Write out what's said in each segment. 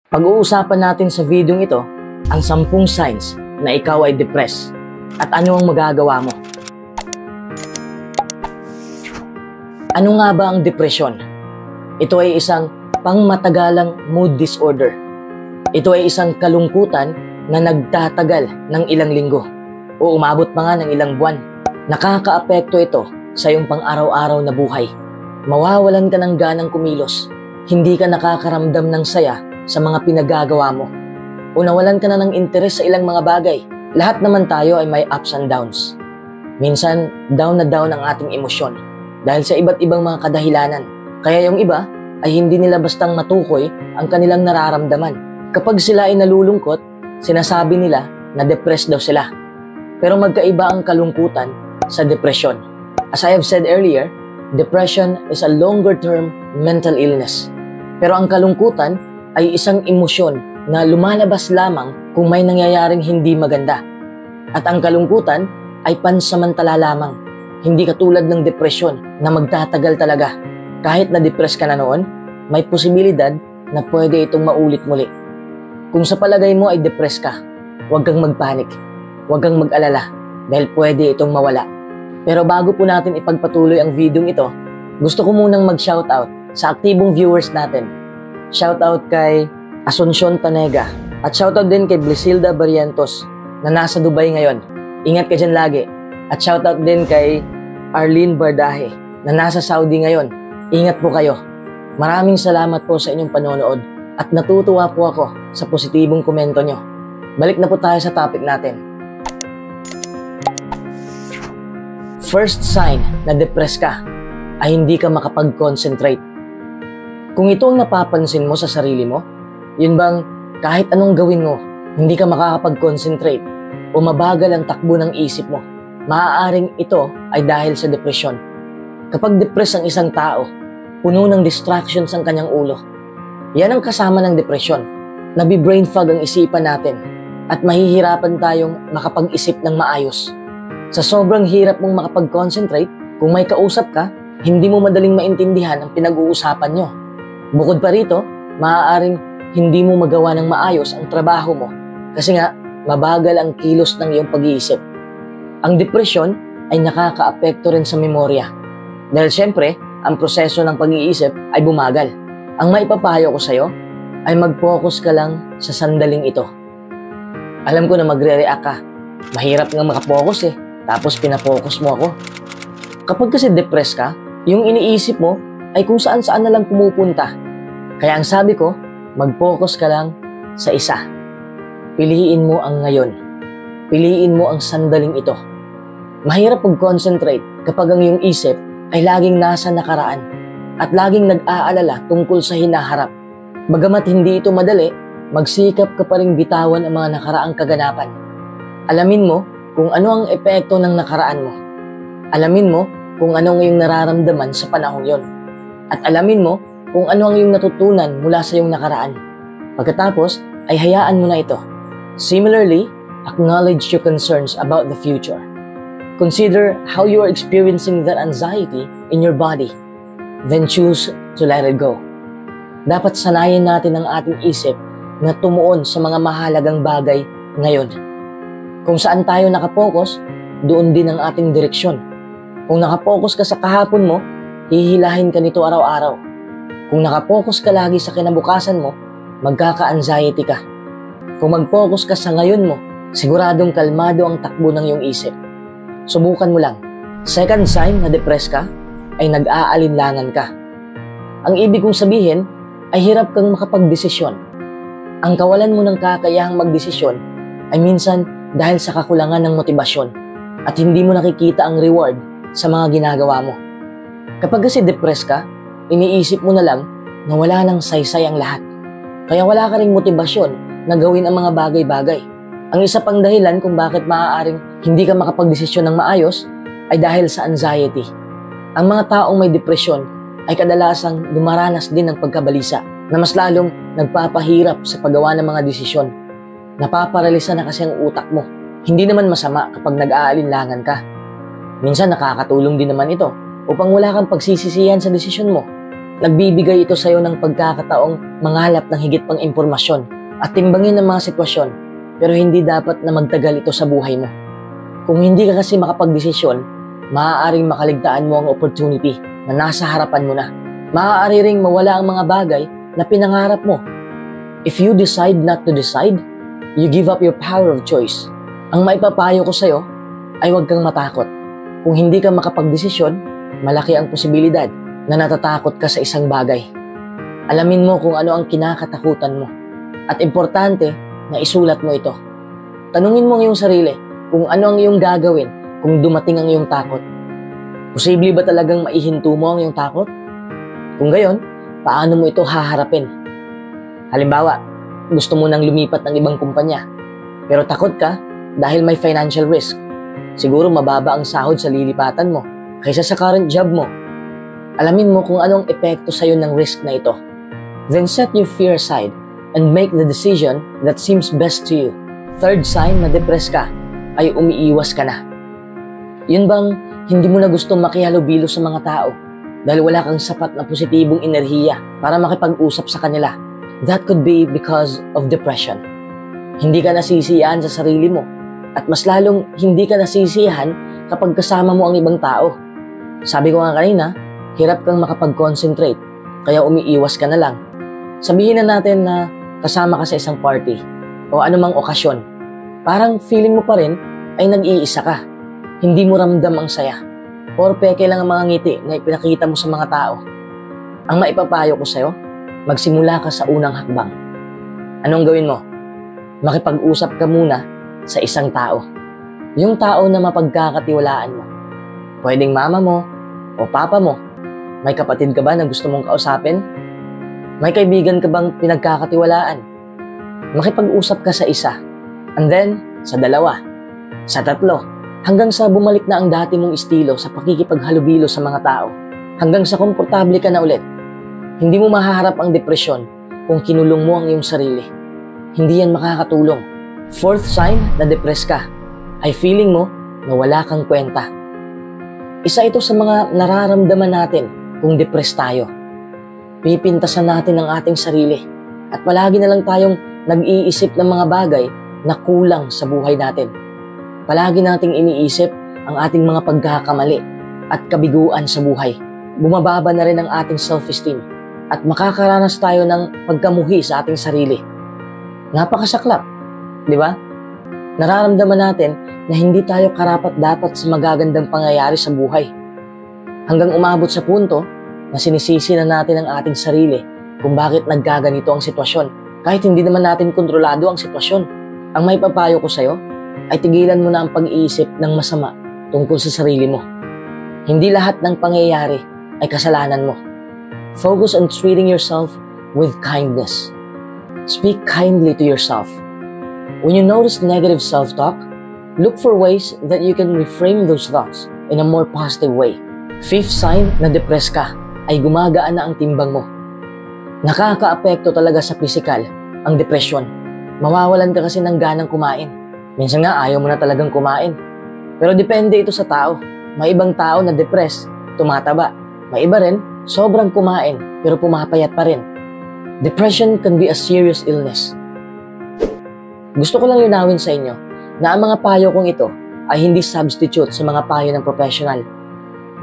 Pag-uusapan natin sa videong ito ang 10 signs na ikaw ay depressed at ano ang magagawa mo. Ano nga ba ang depresyon? Ito ay isang pangmatagalang mood disorder. Ito ay isang kalungkutan na nagtatagal ng ilang linggo o umabot pa nga ng ilang buwan. Nakakaapekto ito sa iyong pang-araw-araw na buhay. Mawawalan ka ng ganang kumilos. Hindi ka nakakaramdam ng saya sa mga pinagagawa mo. O nawalan ka na ng interes sa ilang mga bagay. Lahat naman tayo ay may ups and downs. Minsan, down na down ang ating emosyon dahil sa iba't ibang mga kadahilanan. Kaya yung iba ay hindi nila bastang matukoy ang kanilang nararamdaman. Kapag sila ay nalulungkot, sinasabi nila na depressed daw sila. Pero magkaiba ang kalungkutan sa depresyon. As I have said earlier, depression is a longer-term mental illness. Pero ang kalungkutan ay isang emosyon na lumalabas lamang kung may nangyayaring hindi maganda. At ang kalungkutan ay pansamantala lamang. Hindi katulad ng depresyon na magtatagal talaga. Kahit na-depress ka na noon, may posibilidad na pwede itong maulit muli. Kung sa palagay mo ay depressed ka, huwag kang magpanik. Huwag kang mag-alala dahil pwede itong mawala. Pero bago po natin ipagpatuloy ang video ito, gusto ko munang mag-shoutout sa aktibong viewers natin. Shoutout kay Asuncion Tanega at shoutout din kay Blisilda Barrientos na nasa Dubai ngayon. Ingat ka dyan lagi. At shoutout din kay Arlene Bardahe na nasa Saudi ngayon. Ingat po kayo. Maraming salamat po sa inyong panonood at natutuwa po ako sa positibong komento nyo. Balik na po tayo sa topic natin. First sign na depressed ka ay hindi ka makapag-concentrate. Kung ito ang napapansin mo sa sarili mo, yun bang kahit anong gawin mo, hindi ka makakapag-concentrate o mabagal ang takbo ng isip mo, maaaring ito ay dahil sa depresyon. Kapag depressed ang isang tao, puno ng distractions ang kanyang ulo. Yan ang kasama ng depresyon. Nabi-brain fog ang isipan natin at mahihirapan tayong makapag-isip ng maayos. Sa sobrang hirap mong makapag-concentrate, kung may kausap ka, hindi mo madaling maintindihan ang pinag-uusapan nyo. Bukod pa rito, maaaring hindi mo magawa ng maayos ang trabaho mo kasi nga mabagal ang kilos ng iyong pag-iisip. Ang depresyon ay nakakaapekto rin sa memorya dahil syempre, ang proseso ng pag-iisip ay bumagal. Ang maipapayo ko sa'yo ay mag-focus ka lang sa sandaling ito. Alam ko na magre-react ka. Mahirap nga makapokus tapos pinapokus mo ako. Kapag kasi depressed ka, yung iniisip mo ay kung saan-saan na lang pumupunta. Kaya ang sabi ko, mag-focus ka lang sa isa. Piliin mo ang ngayon. Piliin mo ang sandaling ito. Mahirap mag-concentrate kapag ang iyong isip ay laging nasa nakaraan at laging nag-aalala tungkol sa hinaharap. Bagamat hindi ito madali, magsikap ka pa ring bitawan ang mga nakaraang kaganapan. Alamin mo kung ano ang epekto ng nakaraan mo. Alamin mo kung ano ang iyong nararamdaman sa panahong yon. At alamin mo kung ano ang iyong natutunan mula sa iyong nakaraan. Pagkatapos, ay hayaan mo na ito. Similarly, acknowledge your concerns about the future. Consider how you are experiencing that anxiety in your body. Then choose to let it go. Dapat sanayin natin ang ating isip na tumuon sa mga mahalagang bagay ngayon. Kung saan tayo nakapokus, doon din ang ating direksyon. Kung nakapokus ka sa kahapon mo, hihilahin ka nito araw-araw. Kung nakapokus ka lagi sa kinabukasan mo, magkaka-anxiety ka. Kung mag-focus ka sa ngayon mo, siguradong kalmado ang takbo ng iyong isip. Subukan mo lang. Second sign na depressed ka ay nag-aalinlangan ka. Ang ibig kong sabihin ay hirap kang makapagdesisyon. Ang kawalan mo ng kakayahang magdesisyon ay minsan dahil sa kakulangan ng motibasyon at hindi mo nakikita ang reward sa mga ginagawa mo. Kapag kasi depressed ka, iniisip mo na lang na wala nang saysay ang lahat. Kaya wala ka ring motibasyon na gawin ang mga bagay-bagay. Ang isa pang dahilan kung bakit maaaring hindi ka makapagdesisyon ng maayos ay dahil sa anxiety. Ang mga taong may depresyon ay kadalasang dumaranas din ng pagkabalisa na mas lalong nagpapahirap sa paggawa ng mga desisyon. Napaparalisa na kasi ang utak mo. Hindi naman masama kapag nag-aalinlangan ka. Minsan nakakatulong din naman ito upang wala kang pagsisisihan sa desisyon mo. Nagbibigay ito sa'yo ng pagkakataong mangalap ng higit pang impormasyon at timbangin ng mga sitwasyon, pero hindi dapat na magtagal ito sa buhay mo. Kung hindi ka kasi makapagdesisyon, maaaring makaligtaan mo ang opportunity na nasa harapan mo na. Maaari ring mawala ang mga bagay na pinangarap mo. If you decide not to decide, you give up your power of choice. Ang maipapayo ko sa'yo ay huwag kang matakot. Kung hindi ka makapagdesisyon, malaki ang posibilidad na natatakot ka sa isang bagay. Alamin mo kung ano ang kinakatakutan mo. At importante na isulat mo ito. Tanungin mo ang iyong sarili kung ano ang iyong gagawin kung dumating ang iyong takot. Posible ba talagang maihinto mo ang iyong takot? Kung gayon, paano mo ito haharapin? Halimbawa, gusto mo nang lumipat ng ibang kumpanya, pero takot ka dahil may financial risk. Siguro mababa ang sahod sa lilipatan mo kaysa sa current job mo. Alamin mo kung anong epekto sa'yo ng risk na ito. Then set your fear aside and make the decision that seems best to you. Third sign na depressed ka ay umiiwas ka na. Yun bang hindi mo na gustong makihalubilo sa mga tao dahil wala kang sapat na positibong enerhiya para makipag-usap sa kanila? That could be because of depression. Hindi ka nasisiyahan sa sarili mo at mas lalong hindi ka nasisiyahan kapag kasama mo ang ibang tao. Sabi ko nga kanina, hirap kang makapag-concentrate kaya umiiwas ka na lang. Sabihin na natin na kasama ka sa isang party o anumang okasyon. Parang feeling mo pa rin ay nag-iisa ka. Hindi mo ramdam ang saya. Or peke lang ang mga ngiti na ipinakita mo sa mga tao. Ang maipapayo ko sa'yo, magsimula ka sa unang hakbang. Anong gawin mo? Makipag-usap ka muna sa isang tao. Yung tao na mapagkakatiwalaan mo. Pwedeng mama mo o papa mo. May kapatid ka ba na gusto mong kausapin? May kaibigan ka bang pinagkakatiwalaan? Makipag-usap ka sa isa. And then, sa dalawa. Sa tatlo. Hanggang sa bumalik na ang dati mong estilo sa pakikipaghalubilo sa mga tao. Hanggang sa komportable ka na ulit. Hindi mo mahaharap ang depresyon kung kinulong mo ang iyong sarili. Hindi yan makakatulong. Fourth sign na depressed ka ay feeling mo na wala kang kwenta. Isa ito sa mga nararamdaman natin kung depressed tayo. Pipintasan natin ang ating sarili at palagi na lang tayong nag-iisip ng mga bagay na kulang sa buhay natin. Palagi nating iniisip ang ating mga pagkakamali at kabiguan sa buhay. Bumababa na rin ang ating self-esteem at makakaranas tayo ng pagkamuhi sa ating sarili. Napakasaklap, di ba? Nararamdaman natin na hindi tayo karapat-dapat sa magagandang pangyayari sa buhay. Hanggang umabot sa punto na sinisisi na natin ang ating sarili kung bakit nagkaganito ang sitwasyon kahit hindi naman natin kontrolado ang sitwasyon. Ang may papayo ko sa'yo ay tigilan mo na ang pag-iisip ng masama tungkol sa sarili mo. Hindi lahat ng pangyayari ay kasalanan mo. Focus on treating yourself with kindness. Speak kindly to yourself. When you notice negative self-talk, look for ways that you can reframe those thoughts in a more positive way. Fifth sign na depressed ka ay gumagaan na ang timbang mo. Nakakaapekto talaga sa physical ang depression. Mawawalan ka kasi ng ganang kumain. Minsan nga ayaw mo na talagang kumain. Pero depende ito sa tao. May ibang tao na depressed, tumataba. May iba rin, sobrang kumain, pero pumapayat pa rin. Depression can be a serious illness. Gusto ko lang linawin sa inyo na ang mga payo kong ito ay hindi substitute sa mga payo ng professional.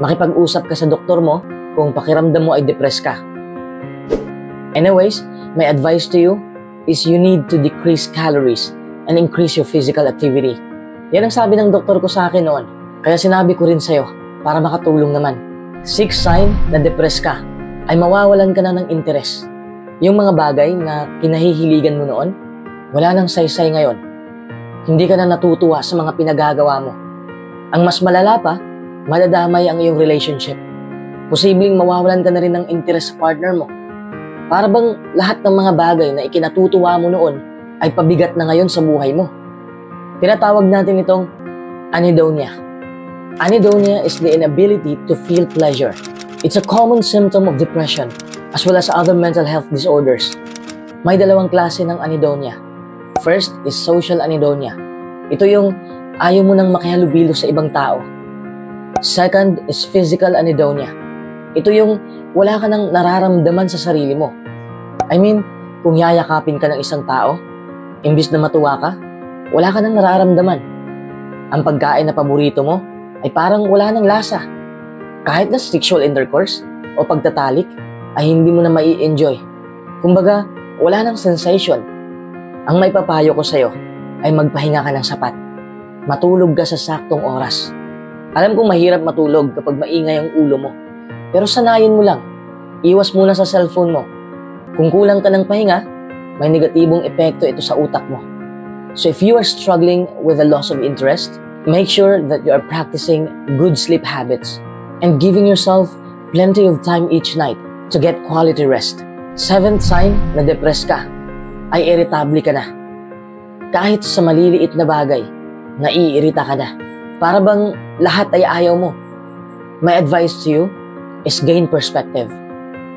Makipag-usap ka sa doktor mo kung pakiramdam mo ay depressed ka. Anyways, my advice to you is you need to decrease calories and increase your physical activity. Yan ang sabi ng doktor ko sa akin noon. Kaya sinabi ko rin sa'yo para makatulong naman. Sixth sign na depressed ka ay mawawalan ka na ng interes. Yung mga bagay na kinahihiligan mo noon, wala nang saysay ngayon. Hindi ka na natutuwa sa mga pinagagawa mo. Ang mas malala pa, madadamay ang iyong relationship. Posibleng mawawalan ka na rin ng interes sa partner mo. Para bang lahat ng mga bagay na ikinatutuwa mo noon ay pabigat na ngayon sa buhay mo. Tinatawag natin itong anhedonia. Anhedonia is the inability to feel pleasure. It's a common symptom of depression as well as other mental health disorders. May dalawang klase ng anhedonia. First is social anhedonia. Ito yung ayaw mo nang makihalubilo sa ibang tao. Second is physical anhedonia. Ito yung wala ka nang nararamdaman sa sarili mo. I mean, kung yayakapin ka ng isang tao, imbis na matuwa ka, wala ka nang nararamdaman. Ang pagkain na paborito mo ay parang wala nang lasa. Kahit na sexual intercourse o pagtatalik ay hindi mo na mai-enjoy. Kumbaga, wala nang sensation. Ang may papayo ko sa'yo ay magpahinga ka ng sapat. Matulog ka sa saktong oras. Alam kong mahirap matulog kapag maingay ang ulo mo. Pero sanayin mo lang. Iwas muna sa cellphone mo. Kung kulang ka ng pahinga, may negatibong epekto ito sa utak mo. So if you are struggling with a loss of interest, make sure that you are practicing good sleep habits and giving yourself plenty of time each night to get quality rest. 7th sign na depressed ka ay irritable ka na. Kahit sa maliliit na bagay, naiirita ka na. Para bang lahat ay ayaw mo. My advice to you is gain perspective.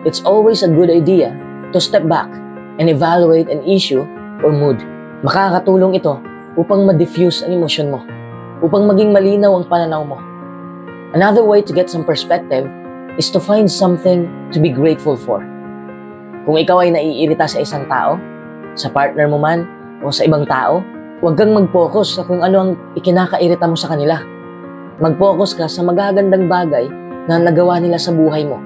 It's always a good idea to step back and evaluate an issue or mood. Makakatulong ito upang ma-diffuse ang emosyon mo, upang maging malinaw ang pananaw mo. Another way to get some perspective is to find something to be grateful for. Kung ikaw ay naiirita sa isang tao, sa partner mo man o sa ibang tao, huwag kang mag-focus sa kung ano ang ikinakairita mo sa kanila. Mag-focus ka sa magagandang bagay na nagawa nila sa buhay mo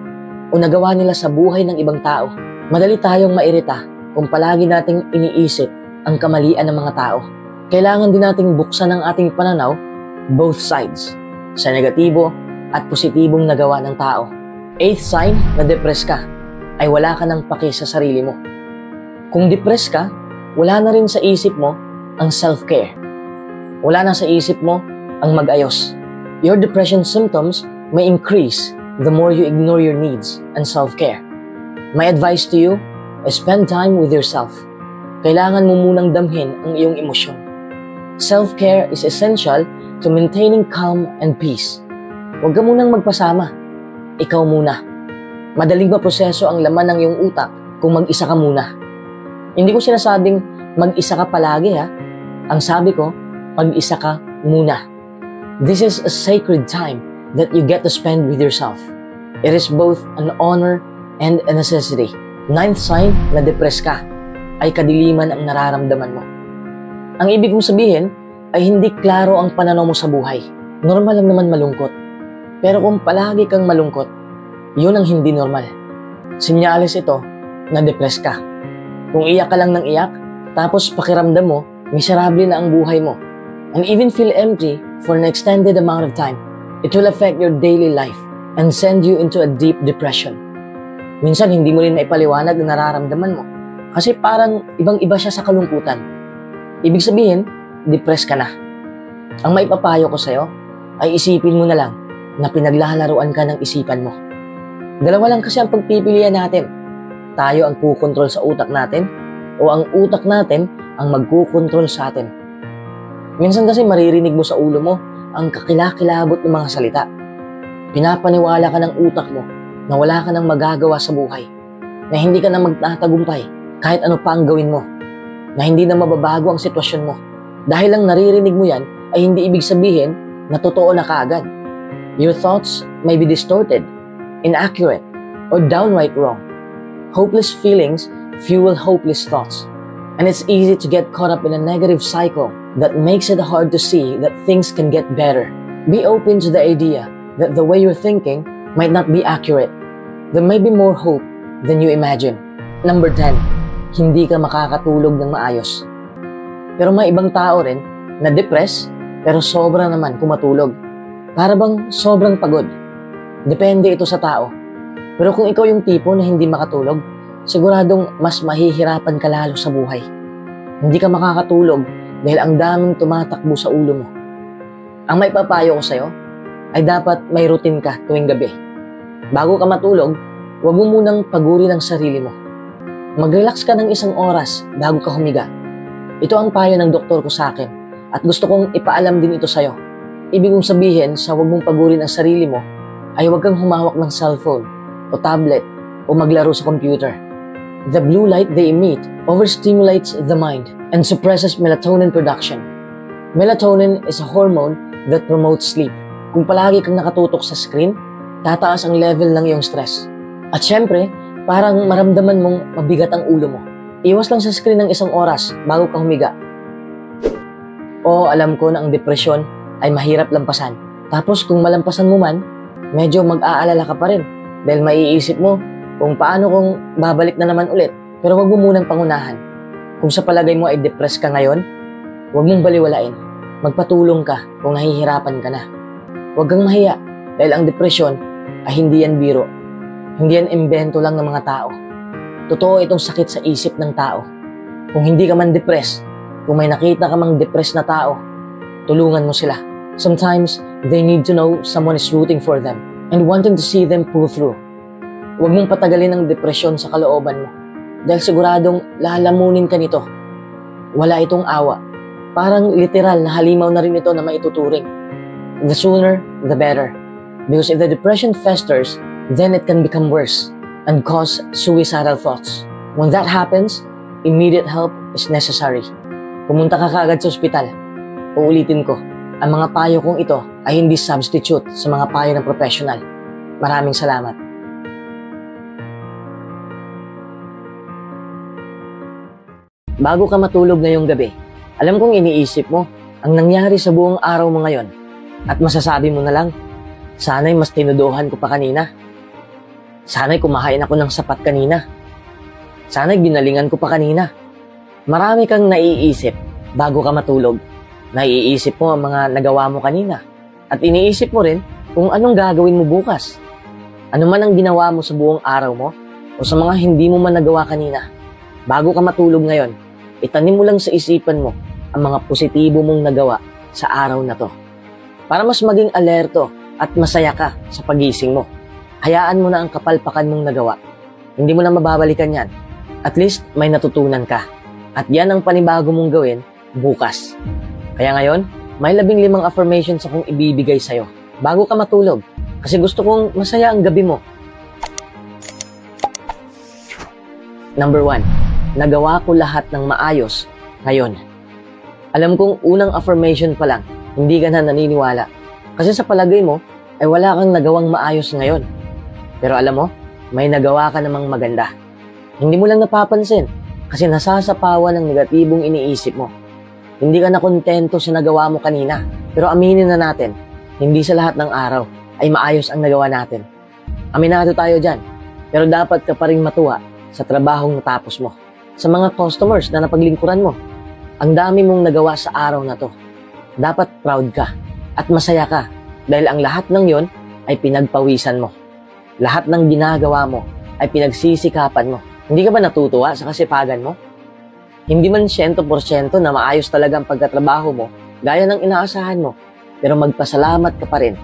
o nagawa nila sa buhay ng ibang tao. Madali tayong mairita kung palagi nating iniisip ang kamalian ng mga tao. Kailangan din nating buksan ang ating pananaw, both sides, sa negatibo at positibong nagawa ng tao. 8th sign na depressed ka ay wala ka ng paki sa sarili mo. Kung depressed ka, wala na rin sa isip mo ang self-care. Wala na sa isip mo ang mag-ayos. Your depression symptoms may increase the more you ignore your needs and self-care. My advice to you is spend time with yourself. Kailangan mo munang damhin ang iyong emosyon. Self-care is essential to maintaining calm and peace. Huwag ka munang magpasama. Ikaw muna. Madaling maproseso ang laman ng iyong utak kung mag-isa ka muna. Hindi ko sinasabing mag-isa ka palagi ha. Ang sabi ko, mag-isa ka muna. This is a sacred time that you get to spend with yourself. It is both an honor and a necessity. 9th sign na depressed ka ay kadiliman ang nararamdaman mo. Ang ibig kong sabihin ay hindi klaro ang pananaw mo sa buhay. Normal lang naman malungkot. Pero kung palagi kang malungkot, yun ang hindi normal. Senyales ito na depressed ka. Kung iyak ka lang ng iyak, tapos pakiramdam mo, miserable na ang buhay mo, and even feel empty for an extended amount of time, it will affect your daily life and send you into a deep depression. Minsan hindi mo rin maipaliwanag ang nararamdaman mo kasi parang ibang-iba siya sa kalungkutan. Ibig sabihin, depressed ka na. Ang maipapayo ko sa'yo ay isipin mo na lang na pinaglalaruan ka ng isipan mo. Dalawa lang kasi ang pagpipilian natin. Tayo ang kukontrol sa utak natin o ang utak natin ang magkukontrol sa atin. Minsan kasi maririnig mo sa ulo mo ang kakilakilabot ng mga salita. Pinapaniwala ka ng utak mo na wala ka nang magagawa sa buhay, na hindi ka na magtatagumpay kahit ano pa ang gawin mo, na hindi na mababago ang sitwasyon mo. Dahil lang naririnig mo yan ay hindi ibig sabihin na totoo na kaagad. Your thoughts may be distorted, inaccurate, or downright wrong. Hopeless feelings fuel hopeless thoughts, and it's easy to get caught up in a negative cycle that makes it hard to see that things can get better. Be open to the idea that the way you're thinking might not be accurate. There may be more hope than you imagine. Number 10, hindi ka makakatulog ng maayos. Pero may ibang tao rin na depressed pero sobra naman kumatulog. Para bang sobrang pagod. Depende ito sa tao. Pero kung ikaw yung tipo na hindi makatulog, siguradong mas mahihirapan ka lalo sa buhay. Hindi ka makakatulog dahil ang daming tumatakbo sa ulo mo. Ang may papayo ko sa'yo ay dapat may routine ka tuwing gabi. Bago ka matulog, huwag mo munang pagurin ang sarili mo. Mag-relax ka ng isang oras bago ka humiga. Ito ang payo ng doktor ko sa akin at gusto kong ipaalam din ito sa'yo. Ibig kong sabihin sa huwag mong pagurin ang sarili mo ay huwag kang humawak ng cellphone o tablet o maglaro sa computer. The blue light they emit overstimulates the mind and suppresses melatonin production. Melatonin is a hormone that promotes sleep. Kung palagi kang nakatutok sa screen, tataas ang level ng iyong stress. At syempre, parang maramdaman mong mabigat ang ulo mo. Iwas lang sa screen ng 1 oras bago ka humiga. Oo, alam ko na ang depresyon ay mahirap lampasan. Tapos kung malampasan mo man, medyo mag-aalala ka pa rin. Dahil maiisip mo kung paano kung babalik na naman ulit. Pero wag mo munang pangunahan. Kung sa palagay mo ay depressed ka ngayon, wag mong baliwalain. Magpatulong ka kung nahihirapan ka na. Huwag kang mahiya dahil ang depresyon ay hindi yan biro. Hindi yan imbento lang ng mga tao. Totoo itong sakit sa isip ng tao. Kung hindi ka man depressed, kung may nakita ka mang depressed na tao, tulungan mo sila. Sometimes, they need to know someone is rooting for them and wanting to see them pull through. Huwag mong patagalin ang depresyon sa kalooban mo dahil siguradong lalamunin ka nito. Wala itong awa. Parang literal na halimaw na rin ito na maituturing. The sooner, the better. Because if the depression festers, then it can become worse and cause suicidal thoughts. When that happens, immediate help is necessary. Pumunta ka kaagad sa ospital. Uulitin ko, ang mga payo kong ito ay hindi substitute sa mga payo ng professional. Maraming salamat. Bago ka matulog ngayong gabi, alam kong iniisip mo ang nangyari sa buong araw mo ngayon at masasabi mo na lang, sana'y mas tinuduhan ko pa kanina. Sana'y kumahain ako ng sapat kanina. Sana'y ginalingan ko pa kanina. Marami kang naiisip bago ka matulog. Naiisip mo ang mga nagawa mo kanina. At iniisip mo rin kung anong gagawin mo bukas. Ano man ang ginawa mo sa buong araw mo o sa mga hindi mo man nagawa kanina. Bago ka matulog ngayon, itanim mo lang sa isipan mo ang mga positibo mong nagawa sa araw na to. Para mas maging alerto at masaya ka sa pagising mo. Hayaan mo na ang kapalpakan mong nagawa. Hindi mo na mababalikan yan. At least may natutunan ka. At yan ang panibago mong gawin bukas. Kaya ngayon, may 15 affirmations akong ibibigay sa'yo bago ka matulog. Kasi gusto kong masaya ang gabi mo. Number 1. Nagawa ko lahat ng maayos ngayon. Alam kong unang affirmation pa lang, hindi ka na naniniwala. Kasi sa palagay mo, ay wala kang nagawang maayos ngayon. Pero alam mo, may nagawa ka namang maganda. Hindi mo lang napapansin kasi nasasapawan ng negatibong iniisip mo. Hindi ka na kontento sa nagawa mo kanina. Pero aminin na natin, hindi sa lahat ng araw ay maayos ang nagawa natin. Aminado tayo dyan. Pero dapat ka pa rin matuwa sa trabahong natapos mo. Sa mga customers na napaglingkuran mo. Ang dami mong nagawa sa araw na to. Dapat proud ka at masaya ka dahil ang lahat ng yon ay pinagpawisan mo. Lahat ng ginagawa mo ay pinagsisikapan mo. Hindi ka ba natutuwa sa kasipagan mo? Hindi man 100% na maayos talaga ang pagkatrabaho mo gaya ng inaasahan mo, pero magpasalamat ka pa rin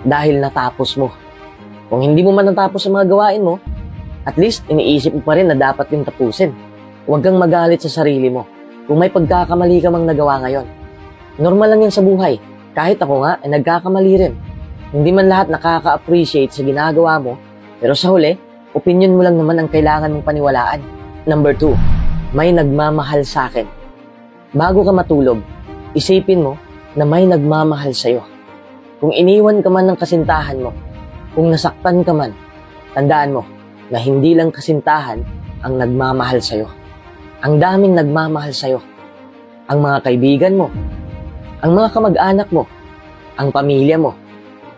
dahil natapos mo. Kung hindi mo man natapos ang mga gawain mo, at least iniisip mo pa rin na dapat yung tapusin. Huwag kang magalit sa sarili mo kung may pagkakamali ka mang nagawa ngayon. Normal lang yan sa buhay. Kahit ako nga ay nagkakamali rin. Hindi man lahat nakaka-appreciate sa ginagawa mo, pero sa huli, opinion mo lang naman ang kailangan mong paniwalaan. Number 2, may nagmamahal sa akin. Bago ka matulog, isipin mo na may nagmamahal sa'yo. Kung iniwan ka man ng kasintahan mo, kung nasaktan ka man, tandaan mo na hindi lang kasintahan ang nagmamahal sa'yo. Ang daming nagmamahal sa'yo. Ang mga kaibigan mo, ang mga kamag-anak mo, ang pamilya mo.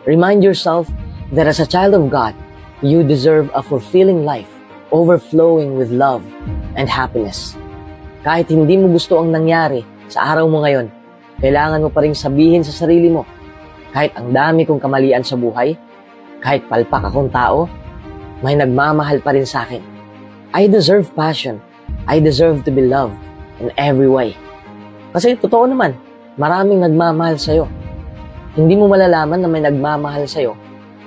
Remind yourself that as a child of God, you deserve a fulfilling life, overflowing with love and happiness. Kahit hindi mo gusto ang nangyari sa araw mo ngayon, kailangan mo pa rin sabihin sa sarili mo, kahit ang dami kong kamalian sa buhay, kahit palpak akong tao, may nagmamahal pa rin sa akin. I deserve passion. I deserve to be loved in every way. Kasi totoo naman, maraming nagmamahal sa'yo. Hindi mo malalaman na may nagmamahal sa'yo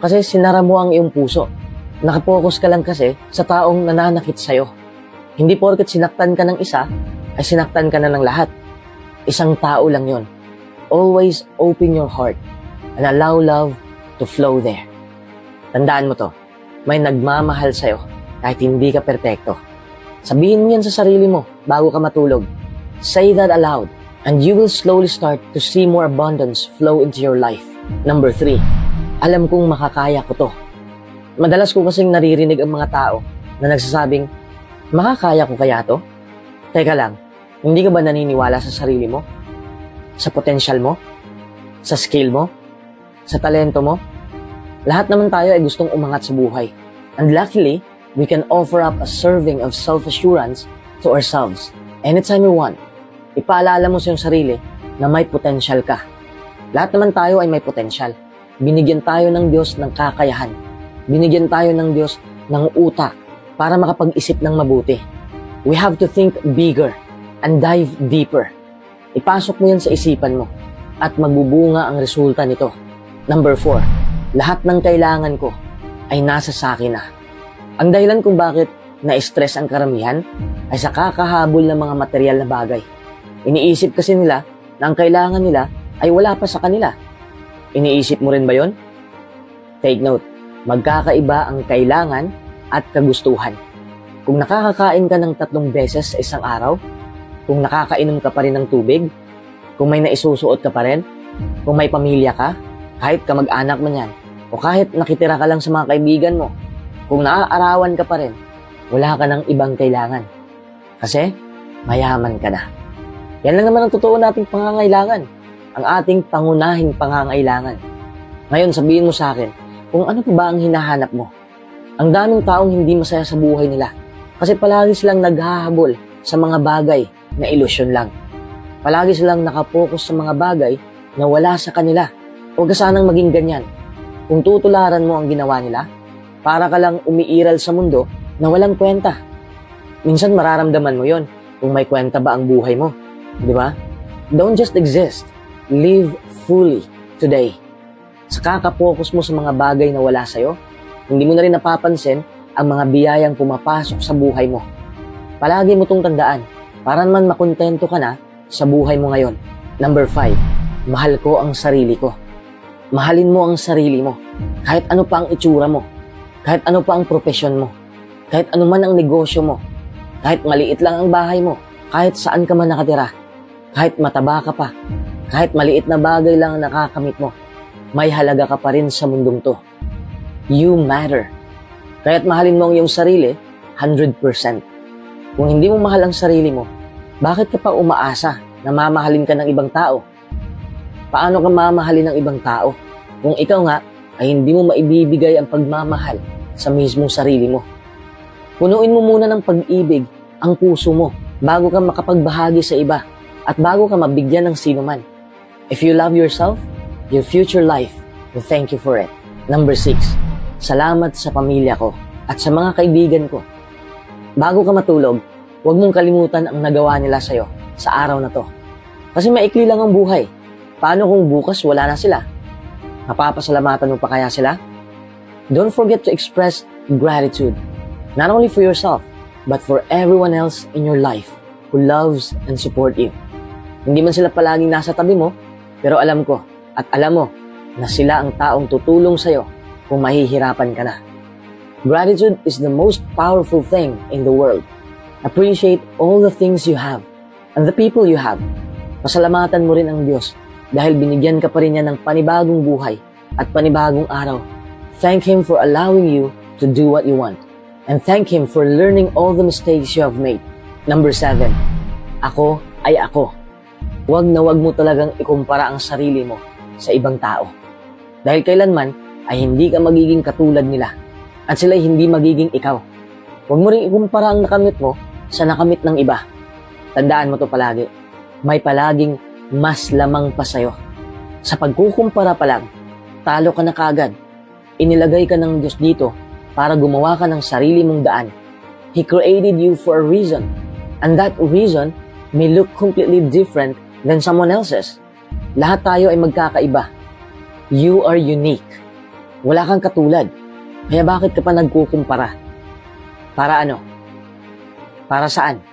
kasi sinara mo ang iyong puso. Nakapokus ka lang kasi sa taong nananakit sa'yo. Hindi porket sinaktan ka ng isa, ay sinaktan ka na ng lahat. Isang tao lang yon. Always open your heart and allow love to flow there. Tandaan mo to, may nagmamahal sa'yo kahit hindi ka perpekto. Sabihin mo yan sa sarili mo bago ka matulog. Say that aloud. And you will slowly start to see more abundance flow into your life. Number 3, alam kong makakaya ko to. Madalas ko kasing naririnig ang mga tao na nagsasabing, makakaya ko kaya to? Teka lang, hindi ka ba naniniwala sa sarili mo? Sa potensyal mo? Sa skill mo? Sa talento mo? Lahat naman tayo ay gustong umangat sa buhay. And luckily, we can offer up a serving of self-assurance to ourselves. Anytime we want, ipaalala mo sa iyong sarili na may potensyal ka. Lahat naman tayo ay may potensyal. Binigyan tayo ng Diyos ng kakayahan. Binigyan tayo ng Diyos ng utak para makapag-isip ng mabuti. We have to think bigger and dive deeper. Ipasok mo yan sa isipan mo at magbubunga ang resulta nito. Number 4, lahat ng kailangan ko ay nasa sakin na. Ang dahilan kung bakit na-stress ang karamihan ay sa kakahabol ng mga material na bagay. Iniisip kasi nila na ang kailangan nila ay wala pa sa kanila. Iniisip mo rin ba yon? Take note, magkakaiba ang kailangan at kagustuhan. Kung nakakakain ka ng 3 beses sa isang araw, kung nakakainom ka pa rin ng tubig, kung may naisusuot ka pa rin, kung may pamilya ka, kahit kamag-anak man yan, o kahit nakitira ka lang sa mga kaibigan mo, kung naaarawan ka pa rin, wala ka ng ibang kailangan. Kasi, mayaman ka na. Yan lang naman ang totoo nating pangangailangan. Ang ating pangunahing pangangailangan. Ngayon, sabihin mo sa akin, kung ano pa ba ang hinahanap mo? Ang daming taong hindi masaya sa buhay nila. Kasi palagi silang naghahabol sa mga bagay na ilusyon lang. Palagi silang nakapokus sa mga bagay na wala sa kanila. Huwag ka sanang maging ganyan. Kung tutularan mo ang ginawa nila, para ka lang umiiral sa mundo na walang kwenta. Minsan mararamdaman mo yon kung may kwenta ba ang buhay mo. Di ba? Don't just exist. Live fully today. Sa kakapokus mo sa mga bagay na wala sa'yo, hindi mo na rin napapansin ang mga biyayang pumapasok sa buhay mo. Palagi mo itong tandaan para naman makontento ka na sa buhay mo ngayon. Number 5, mahal ko ang sarili ko. Mahalin mo ang sarili mo. Kahit ano pa ang itsura mo. Kahit ano pa ang propesyon mo. Kahit ano man ang negosyo mo. Kahit maliit lang ang bahay mo. Kahit saan ka man nakatira. Kahit mataba ka pa. Kahit maliit na bagay lang ang nakakamit mo. May halaga ka pa rin sa mundong to. You matter. Kaya't mahalin mo ang iyong sarili 100%. Kung hindi mo mahal ang sarili mo, bakit ka pa umaasa na mamahalin ka ng ibang tao? Paano ka mamahalin ng ibang tao kung ikaw nga ay hindi mo maibibigay ang pagmamahal sa mismong sarili mo? Punuin mo muna ng pag-ibig ang puso mo bago ka makapagbahagi sa iba at bago ka mabigyan ng sino man. If you love yourself, your future life will thank you for it. Number 6, salamat sa pamilya ko at sa mga kaibigan ko. Bago ka matulog, huwag mong kalimutan ang nagawa nila sa'yo sa araw na to. Kasi maikli lang ang buhay. Paano kung bukas wala na sila? Mapapasalamatan mo pa kaya sila? Don't forget to express gratitude, not only for yourself, but for everyone else in your life who loves and support you. Hindi man sila palaging nasa tabi mo, pero alam ko at alam mo na sila ang taong tutulong sa'yo kung mahihirapan ka na. Gratitude is the most powerful thing in the world. Appreciate all the things you have and the people you have. Pasalamatan mo rin ang Diyos dahil binigyan ka pa rin niya ng panibagong buhay at panibagong araw. Thank Him for allowing you to do what you want. And thank Him for learning all the mistakes you have made. Number 7, ako ay ako. Huwag na huwag mo talagang ikumpara ang sarili mo sa ibang tao. Dahil kailanman ay hindi ka magiging katulad nila at sila ay hindi magiging ikaw. Huwag mo rin ikumpara ang nakamit mo sa nakamit ng iba. Tandaan mo to palagi. May palaging mas lamang pa sa'yo. Sa pagkukumpara pa lang, talo ka na kaagad. Inilagay ka ng Diyos dito para gumawa ka ng sarili mong daan. He created you for a reason. And that reason may look completely different than someone else's. Lahat tayo ay magkakaiba. You are unique. Wala kang katulad. Kaya bakit ka pa nagkukumpara? Para ano? Para saan?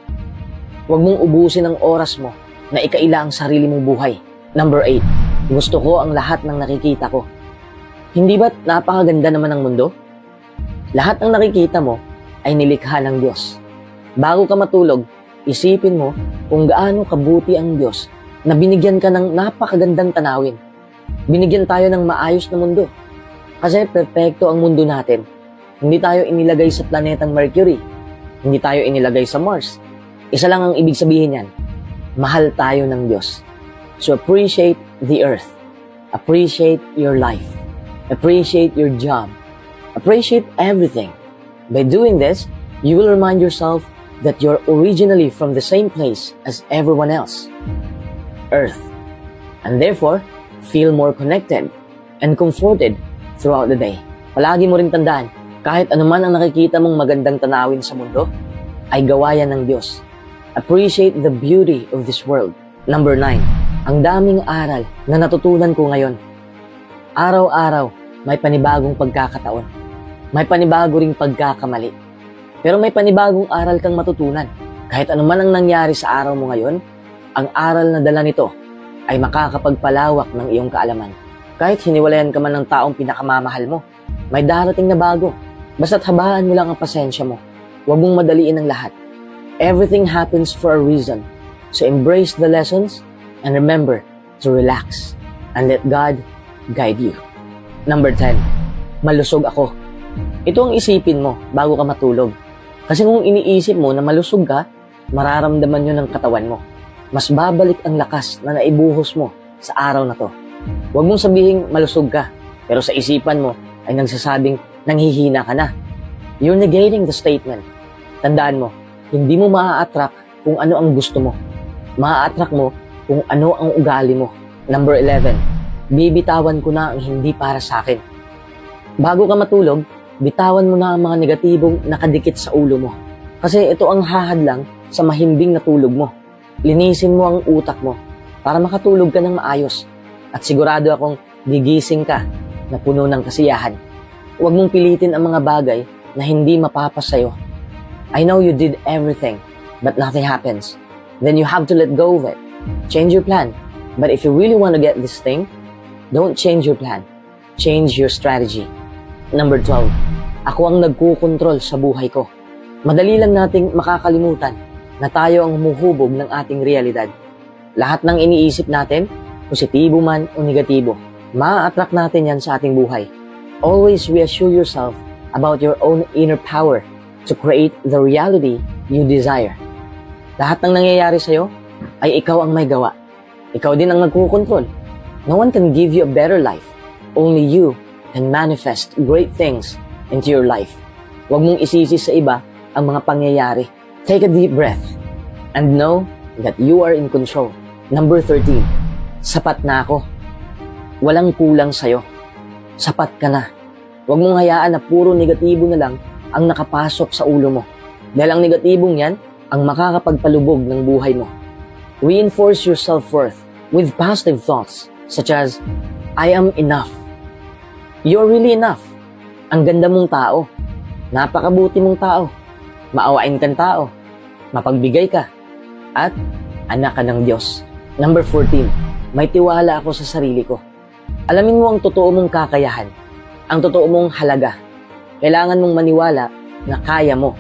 Huwag mong ubusin ang oras mo na ikaila ang sarili mong buhay. Number 8, gusto ko ang lahat ng nakikita ko. Hindi ba't napakaganda naman ng mundo? Lahat ng nakikita mo ay nilikha ng Diyos. Bago ka matulog, isipin mo kung gaano kabuti ang Diyos na binigyan ka ng napakagandang tanawin. Binigyan tayo ng maayos na mundo. Kasi perpekto ang mundo natin Hindi tayo inilagay sa planetang Mercury. Hindi tayo inilagay sa Mars. Isa lang ang ibig sabihin yan. Mahal tayo ng Diyos. So appreciate the earth. Appreciate your life. Appreciate your job. Appreciate everything. By doing this, you will remind yourself that you're originally from the same place as everyone else. Earth. And therefore, feel more connected and comforted throughout the day. Palagi mo rin tandaan, kahit anuman ang nakikita mong magandang tanawin sa mundo, ay gawa yan ng Diyos. Appreciate the beauty of this world. Number 9, ang daming aral na natutunan ko ngayon. Araw-araw, may panibagong pagkakataon. May panibago ring pagkakamali. Pero may panibagong aral kang matutunan. Kahit anuman ang nangyari sa araw mo ngayon, ang aral na dala nito ay makakapagpalawak ng iyong kaalaman. Kahit hiniwalayan ka man ng taong pinakamamahal mo, may darating na bago. Basta't habaan mo lang ang pasensya mo. Huwag mong madaliin ang lahat. Everything happens for a reason. So embrace the lessons and remember to relax and let God guide you. Number 10, malusog ako. Ito ang isipin mo bago ka matulog. Kasi kung iniisip mo na malusog ka, mararamdaman yun ng katawan mo. Mas babalik ang lakas na naibuhos mo sa araw na to. Huwag mong sabihing malusog ka, pero sa isipan mo ay nagsasabing nanghihina ka na. You're negating the statement. Tandaan mo, hindi mo maa-attract kung ano ang gusto mo. Maa-attract mo kung ano ang ugali mo. Number 11, bibitawan ko na ang hindi para sa akin. Bago ka matulog, bitawan mo na ang mga negatibong nakadikit sa ulo mo. Kasi ito ang hahadlang sa mahimbing na tulog mo. Linisin mo ang utak mo para makatulog ka ng maayos. At sigurado akong gigising ka na puno ng kasiyahan. Huwag mong pilitin ang mga bagay na hindi mapapas sa'yo. I know you did everything, but nothing happens. Then you have to let go of it. Change your plan. But if you really want to get this thing, don't change your plan. Change your strategy. Number 12, ako ang nagkukontrol sa buhay ko. Madali lang nating makakalimutan na tayo ang humuhubog ng ating realidad. Lahat ng iniisip natin, positibo man o negatibo, ma-attract natin yan sa ating buhay. Always reassure yourself about your own inner power to create the reality you desire. Lahat ng nangyayari sa'yo ay ikaw ang may gawa. Ikaw din ang nagkukontrol. No one can give you a better life. Only you can manifest great things into your life. Huwag mong isisi sa iba ang mga pangyayari. Take a deep breath and know that you are in control. Number 13, sapat na ako. Walang kulang sa'yo. Sapat ka na. Huwag mong hayaan na puro negatibo na lang ang nakapasok sa ulo mo. Dahil ang negatibong yan ang makakapagpalubog ng buhay mo. Reinforce your self-worth with positive thoughts such as, I am enough. You're really enough. Ang ganda mong tao. Napakabuti mong tao. Maawain kang tao. Mapagbigay ka. At anak ka ng Diyos. Number 14, may tiwala ako sa sarili ko. Alamin mo ang totoo mong kakayahan. Ang totoo mong halaga. Kailangan mong maniwala na kaya mo.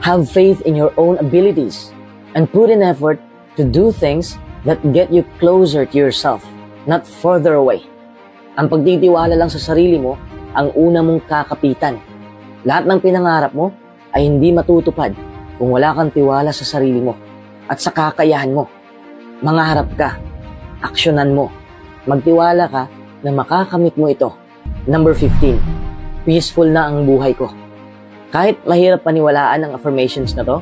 Have faith in your own abilities and put in effort to do things that get you closer to yourself, not further away. Ang pagtitiwala lang sa sarili mo ang una mong kakapitan. Lahat ng pinangarap mo ay hindi matutupad kung wala kang tiwala sa sarili mo at sa kakayahan mo. Mangarap ka, aksyonan mo, magtiwala ka na makakamit mo ito. Number 15, peaceful na ang buhay ko. Kahit mahirap paniwalaan ang affirmations na to,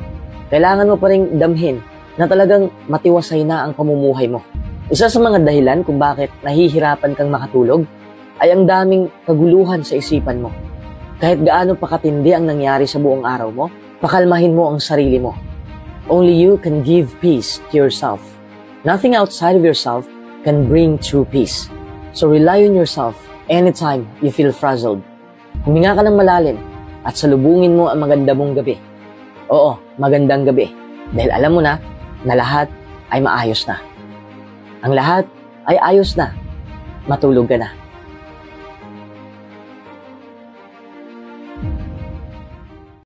kailangan mo pa rin damhin na talagang matiwasay na ang pamumuhay mo. Isa sa mga dahilan kung bakit nahihirapan kang makatulog ay ang daming kaguluhan sa isipan mo. Kahit gaano pa katindi ang nangyari sa buong araw mo, pakalmahin mo ang sarili mo. Only you can give peace to yourself. Nothing outside of yourself can bring true peace. So rely on yourself anytime you feel frazzled. Huminga ka ng malalim at salubungin mo ang maganda mong gabi. Oo, magandang gabi. Dahil alam mo na lahat ay maayos na. Ang lahat ay ayos na. Matulog ka na.